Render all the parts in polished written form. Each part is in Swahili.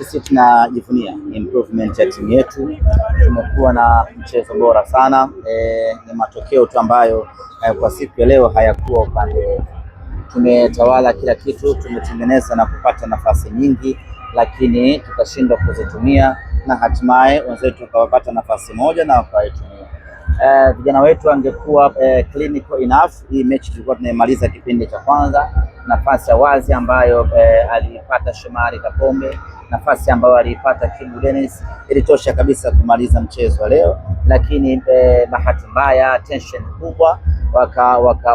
Sisi tunajivunia improvement ya timu yetu. Tumekuwa na mchezo bora sana. Ni matokeo tu ambayo kwa siku ya leo hayakuwa upande wetu. Tumetawala kila kitu, tumetengeneza na kupata nafasi nyingi, lakini tukashindwa kuzitumia, na hatimaye wenzetu wakapata nafasi moja na wakaitumia. Vijana wetu wangekuwa clinical enough, hii mechi tulikuwa tunamaliza kipindi cha kwanza. Nafasi ya wazi ambayo alipata Shomari Kapombe, nafasi ambayo alipata Kibu Dennis ilitosha kabisa kumaliza mchezo leo, lakini bahati mbaya, tension kubwa,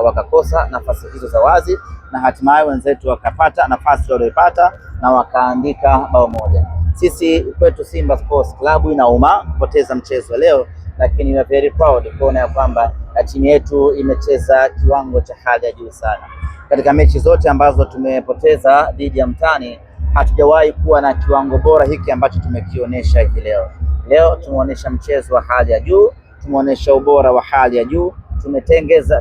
wakakosa nafasi hizo za wazi, na hatimaye wenzetu wakapata nafasi waliyopata na wakaandika bao moja. Sisi kwetu Simba Sports Club inauma kupoteza mchezo leo, lakini we are very proud kuona ya kwamba timu yetu imecheza kiwango cha hali ya juu sana. Katika mechi zote ambazo tumepoteza dhidi ya mtani, hatujawahi kuwa na kiwango bora hiki ambacho tumekionyesha hii leo. Leo tumeonyesha mchezo wa hali ya juu, tumeonyesha ubora wa hali ya juu,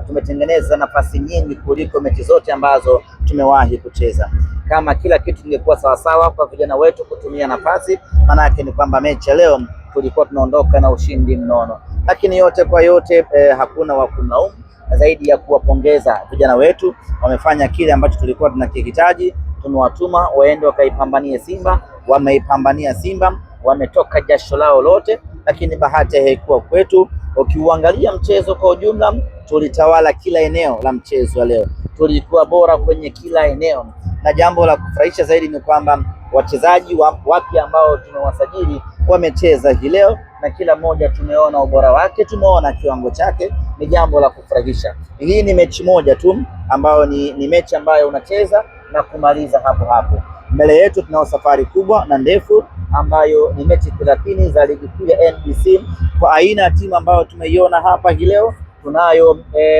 tumetengeneza nafasi nyingi kuliko mechi zote ambazo tumewahi kucheza. Kama kila kitu kingekuwa sawasawa kwa vijana wetu kutumia nafasi, maana yake ni kwamba mechi ya leo tulikuwa tunaondoka na ushindi mnono. Lakini yote kwa yote, hakuna wa kulaumu zaidi ya kuwapongeza vijana wetu. Wamefanya kile ambacho tulikuwa tunakihitaji. Tumewatuma waende wakaipambanie Simba, wameipambania Simba, wametoka jasho lao lote, lakini bahati haikuwa kwetu. Ukiuangalia mchezo kwa ujumla, tulitawala kila eneo la mchezo leo, tulikuwa bora kwenye kila eneo, na jambo la kufurahisha zaidi ni kwamba wachezaji wapya ambao tumewasajili wamecheza hii leo, na kila mmoja tumeona ubora wake, tumeona kiwango chake. Ni jambo la kufurahisha. Hii ni mechi moja tu ambayo ni mechi ambayo unacheza na kumaliza hapo hapo. Mbele yetu tunao safari kubwa na ndefu ambayo ni mechi 30 za ligi kuu ya NBC. Kwa aina ya timu ambayo tumeiona hapa hii leo, tunayo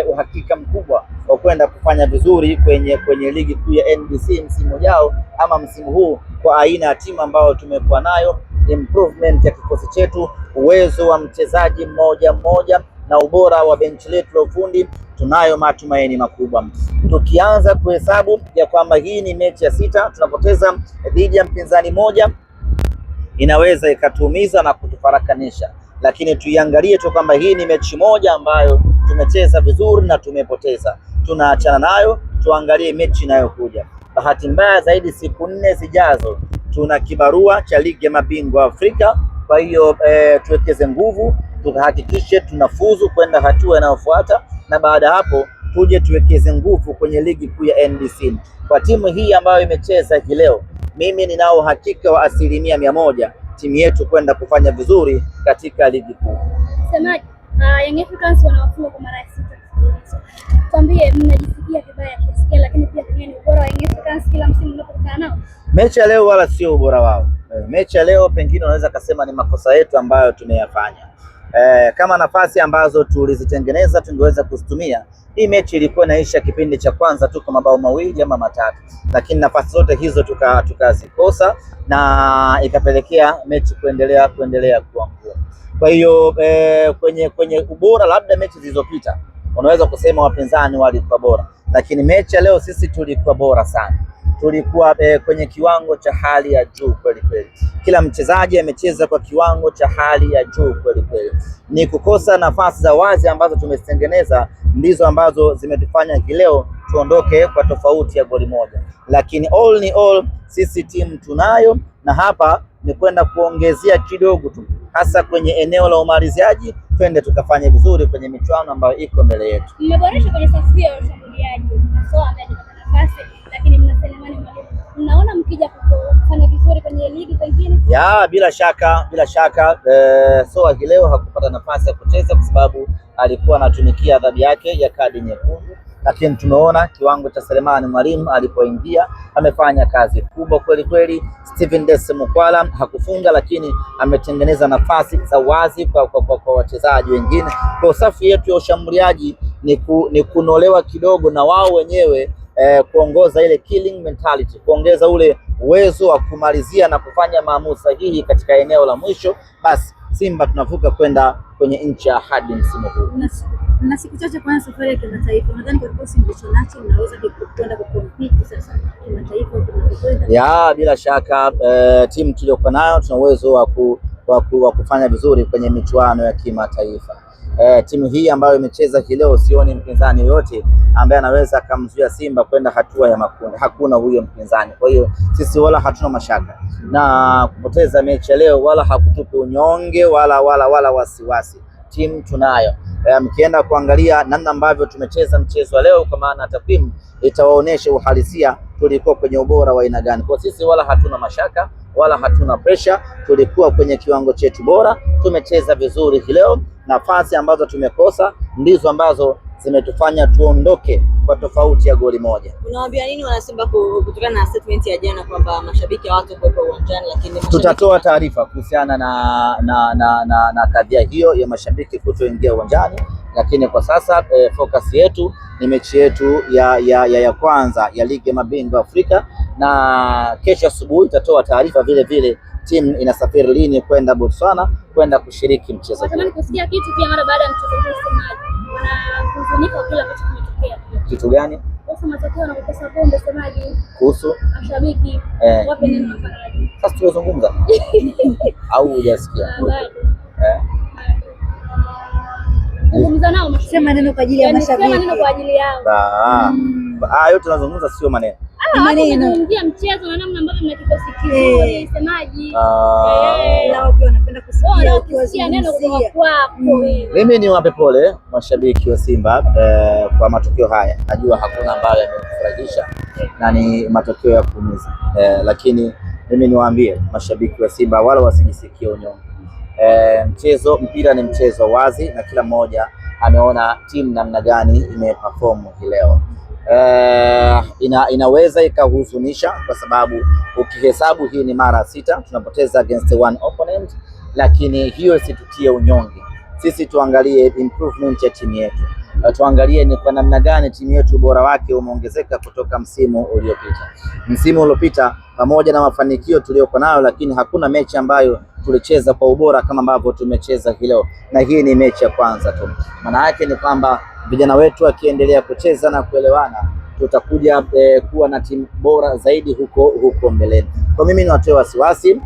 uhakika mkubwa wa kwenda kufanya vizuri kwenye ligi kuu ya NBC msimu ujao ama msimu huu, kwa aina ya timu ambayo tumekuwa nayo, improvement ya kikosi chetu, uwezo wa mchezaji mmoja mmoja na ubora wa benchi letu la ufundi. Tunayo matumaini makubwa. Tukianza kuhesabu ya kwamba hii ni mechi ya 6 tunapoteza dhidi ya mpinzani moja, inaweza ikatuumiza na kutufarakanisha, lakini tuiangalie tu kwamba hii ni mechi moja ambayo tumecheza vizuri na tumepoteza, tunaachana nayo, tuangalie mechi inayokuja. Bahati mbaya zaidi, siku 4 zijazo tuna kibarua cha ligi ya mabingwa Afrika. Kwa hiyo tuwekeze nguvu, tuhakikishe tunafuzu kwenda hatua inayofuata, na baada hapo tuje tuwekeze nguvu kwenye ligi kuu ya NBC. Kwa timu hii ambayo imecheza hii leo, mimi ninao hakika wa 100% timu yetu kwenda kufanya vizuri katika ligi kuu. Semaji, Young Africans wanawafunga kwa mara ya 6. Tuambie mnajisikia vibaya kiasi gani, lakini pia ni ubora wa Young Africans kila msimu mnapokutana nao? Mechi ya leo wala sio ubora wao. Mechi ya leo pengine unaweza kusema ni makosa yetu ambayo tumeyafanya. Kama nafasi ambazo tulizitengeneza tungeweza kuzitumia, hii mechi ilikuwa inaisha kipindi cha kwanza tu kwa mabao mawili ama matatu, lakini nafasi zote hizo tukazikosa, na ikapelekea mechi kuendelea kuwa ngumu. Kwa hiyo kwenye ubora, labda mechi zilizopita unaweza kusema wapinzani walikuwa bora, lakini mechi ya leo sisi tulikuwa bora sana. Tulikuwa kwenye kiwango cha hali ya juu kweli kweli. Kila mchezaji amecheza kwa kiwango cha hali ya juu kweli kweli. Ni kukosa nafasi za wazi ambazo tumezitengeneza ndizo ambazo zimetufanya leo tuondoke kwa tofauti ya goli moja, lakini all in all sisi timu tunayo, na hapa ni kwenda kuongezea kidogo tu, hasa kwenye eneo la umaliziaji. Twende tukafanye vizuri kwenye michuano ambayo iko mbele yetu. Mmeboresha kwenye safu ya ushambuliaji, nafasi, lakini mnaona mkija kufanya vizuri kwenye ligi pengine? Ya, bila shaka Soa leo hakupata nafasi ya kucheza kwa sababu alikuwa anatumikia adhabu yake ya kadi nyekundu, lakini tumeona kiwango cha Selemani Mwalimu alipoingia amefanya kazi kubwa kweli kweli. Steven Dese Mukwala hakufunga, lakini ametengeneza nafasi za wazi kwa wachezaji wengine. Kwa safu yetu ya ushambuliaji ni kunolewa kidogo na wao wenyewe, kuongoza ile killing mentality, kuongeza ule uwezo wa kumalizia na kufanya maamuzi sahihi katika eneo la mwisho. Basi Simba tunavuka kwenda kwenye nchi ya ahadi msimu huu. Na siku chache kwa safari ya kimataifa, nadhani kwa kikosi mlichonacho mnaweza kwenda kukompiti sasa kimataifa tunapokwenda. Ya bila shaka timu tuliyokuwa nayo tuna uwezo wa kufanya vizuri kwenye michuano ya kimataifa. Timu hii ambayo imecheza hii leo, sioni mpinzani yoyote ambaye anaweza akamzuia Simba kwenda hatua ya makundi. Hakuna huyo mpinzani. Kwa hiyo sisi wala hatuna mashaka na kupoteza mechi ya leo, wala hakutupi unyonge wala wasiwasi. Timu tunayo. Mkienda kuangalia namna ambavyo tumecheza mchezo wa leo, kwa maana takwimu itawaonesha uhalisia tulikuwa kwenye ubora wa aina gani. Kwa sisi wala hatuna mashaka wala hatuna pressure, tulikuwa kwenye kiwango chetu bora, tumecheza vizuri leo. Nafasi ambazo tumekosa ndizo ambazo zimetufanya tuondoke kwa tofauti ya goli moja. Unawaambia nini wanasimba kutokana na statement ya jana kwamba mashabiki hawatakuwepo uwanjani, lakini tutatoa taarifa kuhusiana na kadhia hiyo ya mashabiki kutoingia uwanjani, lakini kwa sasa focus yetu ni mechi yetu ya kwanza ya ligi ya mabingwa Afrika, na kesho asubuhi tutatoa taarifa vile vile timu inasafiri lini kwenda Botswana kwenda kushiriki mchezo. Natamani kusikia kitu pia mara baada ya mchezo huu, semaji wanahuzunika kila kitu kimetokea. Kitu gani? Kuhusu matokeo na kukosa pombe, semaji kuhusu mashabiki wape nini mafaraji? Sasa tunazungumza au hujasikia? Zungumza nao, sema neno kwa ajili ya mashabiki. Sema neno kwa ajili yao. Yote tunazungumza sio maneno. Tunazungumzia mchezo na namna ambavyo mna kikosi kizuri, semaji. Lao pia wanapenda kusikia neno kutoka kwako. Mimi niwape pole mashabiki wa Simba kwa matokeo haya. Najua hakuna ambayo yamefurahisha na ni matokeo ya kuumiza, lakini mimi niwaambie mashabiki wa Simba wala wasijisikie unyonge. Mpira ni mchezo wazi na kila mmoja ameona timu namna gani imeperform leo. Inaweza ikahuzunisha kwa sababu ukihesabu hii ni mara 6 tunapoteza against one opponent, lakini hiyo situtie unyonge. Sisi tuangalie improvement ya timu yetu, tuangalie ni kwa namna gani timu yetu ubora wake umeongezeka kutoka msimu uliopita. Msimu uliopita pamoja na mafanikio tuliyokuwa nayo, lakini hakuna mechi ambayo tulicheza kwa ubora kama ambavyo tumecheza leo, na hii ni mechi ya kwanza tu. Maana yake ni kwamba vijana wetu wakiendelea kucheza na kuelewana, tutakuja kuwa na timu bora zaidi huko mbeleni. Kwa mimi niwatoe wasiwasi,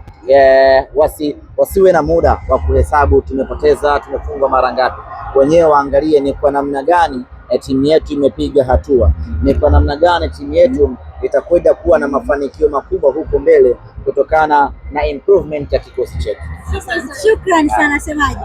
wasiwe na muda wa kuhesabu tumepoteza, tumefungwa mara ngapi. Wenyewe waangalie ni kwa namna gani timu yetu imepiga hatua, ni kwa namna gani timu yetu itakwenda kuwa na mafanikio makubwa huko mbele kutokana na improvement ya kikosi chetu. Shukrani sana semaji.